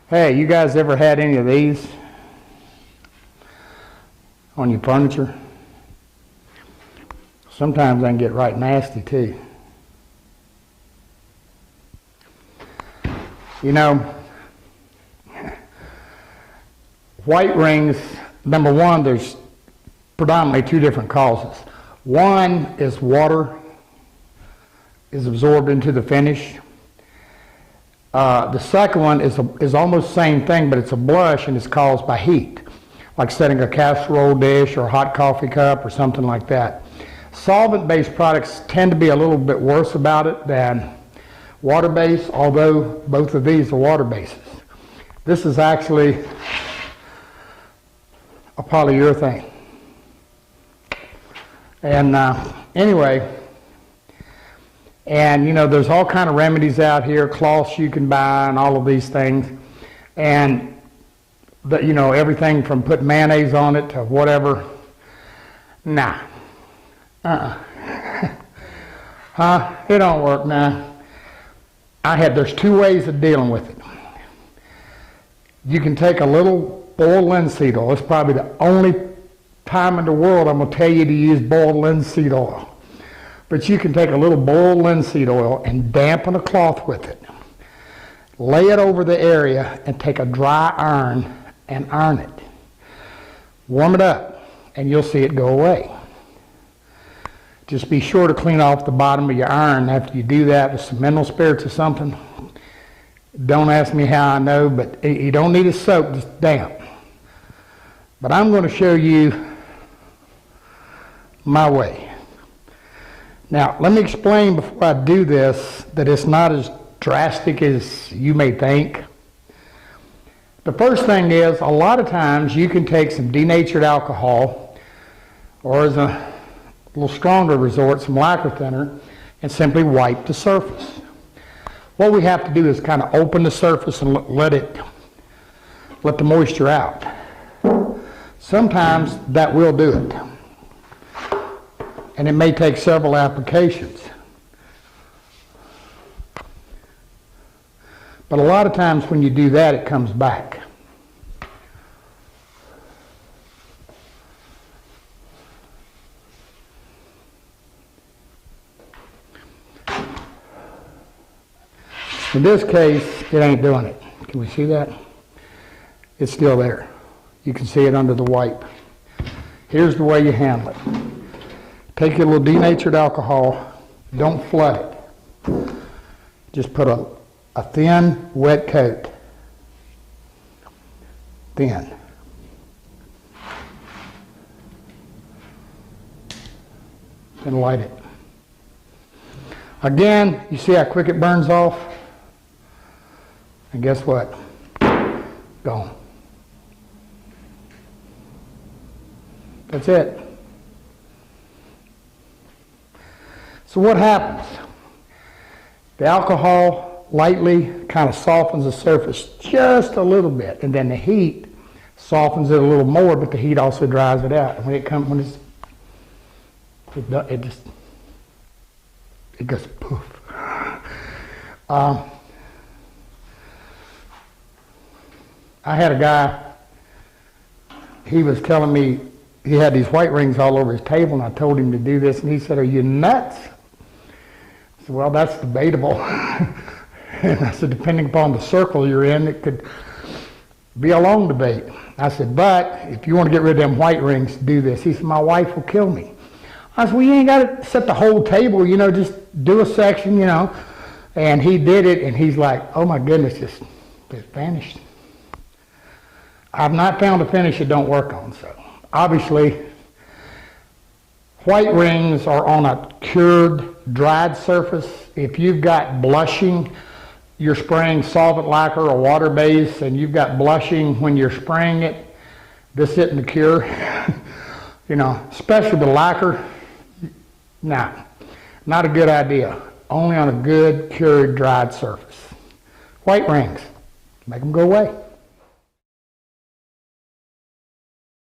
Hey, you guys ever had any of these on your furniture? Sometimes they can get right nasty too. You know, white rings, number one, there's predominantly two different causes. One is water is absorbed into the finish. The second one is almost the same thing, but it's a blush and it's caused by heat, like setting a casserole dish or a hot coffee cup or something like that. Solvent-based products tend to be a little bit worse about it than water-based, although both of these are water-bases. This is actually a polyurethane. And anyway, and you know, there's all kind of remedies out here, cloths you can buy and all of these things. And you know, everything from put mayonnaise on it to whatever. Nah. It don't work now. There's two ways of dealing with it. You can take a little boiled linseed oil. It's probably the only time in the world I'm going to tell you to use boiled linseed oil. But you can take a little boiled linseed oil and dampen a cloth with it. Lay it over the area and take a dry iron and iron it. Warm it up and you'll see it go away. Just be sure to clean off the bottom of your iron after you do that with some mineral spirits or something. Don't ask me how I know, but you don't need a soap, just damp. But I'm going to show you my way. Now, let me explain before I do this that it's not as drastic as you may think. The first thing is, a lot of times you can take some denatured alcohol, or as a little stronger resort, some lacquer thinner, and simply wipe the surface. What we have to do is kind of open the surface and let the moisture out. Sometimes that will do it. And it may take several applications. But a lot of times when you do that, it comes back. In this case, it ain't doing it. Can we see that? It's still there. You can see it under the wipe. Here's the way you handle it. Take your little denatured alcohol, don't flood it. Just put a thin, wet coat. Thin. And light it. Again, you see how quick it burns off? And guess what? Gone. That's it. So what happens? The alcohol lightly kind of softens the surface just a little bit, and then the heat softens it a little more, but the heat also dries it out. And when it goes poof. I had a guy, he was telling me he had these white rings all over his table, and I told him to do this, and he said, "Are you nuts?" I said, "Well, that's debatable." And I said, depending upon the circle you're in, it could be a long debate. I said, but if you want to get rid of them white rings, do this. He said, "My wife will kill me." I said, "Well, you ain't got to set the whole table, you know, just do a section, you know." And he did it, and he's like, "Oh my goodness, it vanished." I've not found a finish it don't work on, so obviously white rings are on a cured, dried surface. If you've got blushing, you're spraying solvent lacquer or water base, and you've got blushing when you're spraying it, this isn't the cure. You know, especially the lacquer, nah, not a good idea. Only on a good, cured, dried surface. White rings, make them go away.